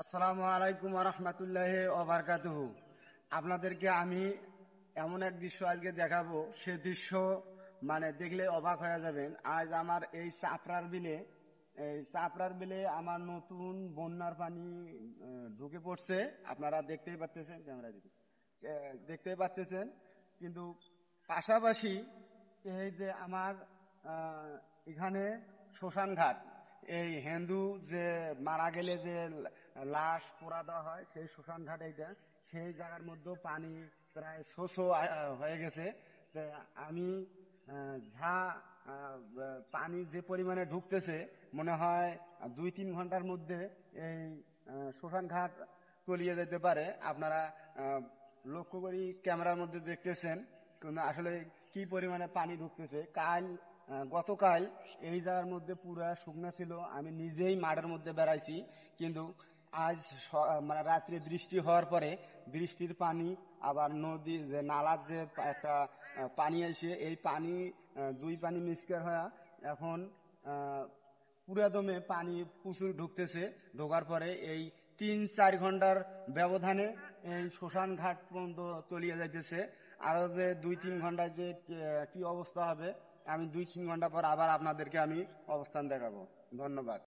আসসালামু আলাইকুম রহমতুল্লাহ ওবারকাতুহু। আপনাদেরকে আমি এমন এক দৃশ্য আজকে দেখাবো, সে দৃশ্য মানে দেখলে অবাক হয়ে যাবেন। আজ আমার এই চাপড়ার বিলে আমার নতুন বন্যার পানি ঢুকে পড়ছে। আপনারা দেখতেই পাচ্ছেন, ক্যামেরা দিকে দেখতেই পাচ্ছেন। কিন্তু পাশাপাশি এই যে আমার এখানে শ্মশান ঘাট, এই হিন্দু যে মারা গেলে যে লাশ পোড়া দেওয়া হয়, সেই শ্মশান ঘাট এইটা, সেই জায়গার মধ্যে পানি প্রায় শোষো হয়ে গেছে। তো আমি যা পানি যে পরিমাণে ঢুকতেছে, মনে হয় 2-3 ঘন্টার মধ্যে এই শ্মশান ঘাট তলিয়ে যেতে পারে। আপনারা লক্ষ্য করি ক্যামেরার মধ্যে দেখতেছেন কিন্তু আসলে কি পরিমাণে পানি ঢুকতেছে। গতকাল এই জায়গার মধ্যে পুরা শুকনা ছিল, আমি নিজেই মাঠের মধ্যে বেড়াইছি। কিন্তু আজ মানে রাত্রে বৃষ্টি হওয়ার পরে বৃষ্টির পানি আবার নদী যে নালার যে একটা পানি আসে, এই পানি দুই পানি মিক্সচার হয়ে এখন পুরা দমে পানি প্রচুর ঢুকতেছে। ঢোকার পরে এই 3-4 ঘন্টার ব্যবধানে এই শ্মশান ঘাট পর্যন্ত তলিয়ে যাইতেছে। আরো যে 2-3 ঘন্টায় যে কি অবস্থা হবে, আমি 2-3 ঘন্টা পর আবার আপনাদেরকে আমি অবস্থান দেখাবো। ধন্যবাদ।